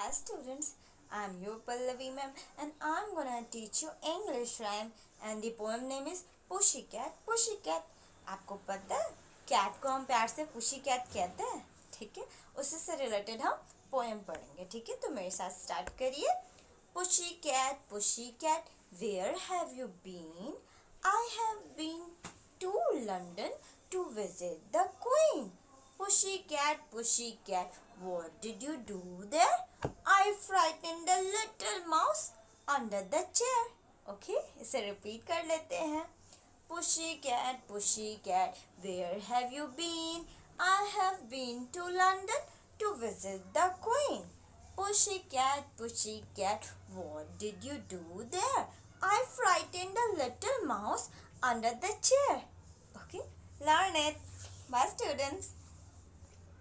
Hi students, I'm your Pallavi ma'am and I'm gonna teach you English rhyme and the poem name is Pussycat Pussycat. आपको पता है cat को हम प्यार से पुशी कैट कहते हैं, ठीक है। उसी से रिलेटेड हम पोएम पढ़ेंगे, ठीक है। तो मेरे साथ स्टार्ट करिए। Pussy cat where have you been? I have been to London to visit the queen. Pussy cat, what did you do there? I frightened the little mouse under the chair. Okay, इसे repeat कर लेते हैं. Pussy cat, where have you been? I have been to London to visit the Queen. Pussy cat, what did you do there? I frightened the little mouse under the chair. Okay, learn it. Bye, students.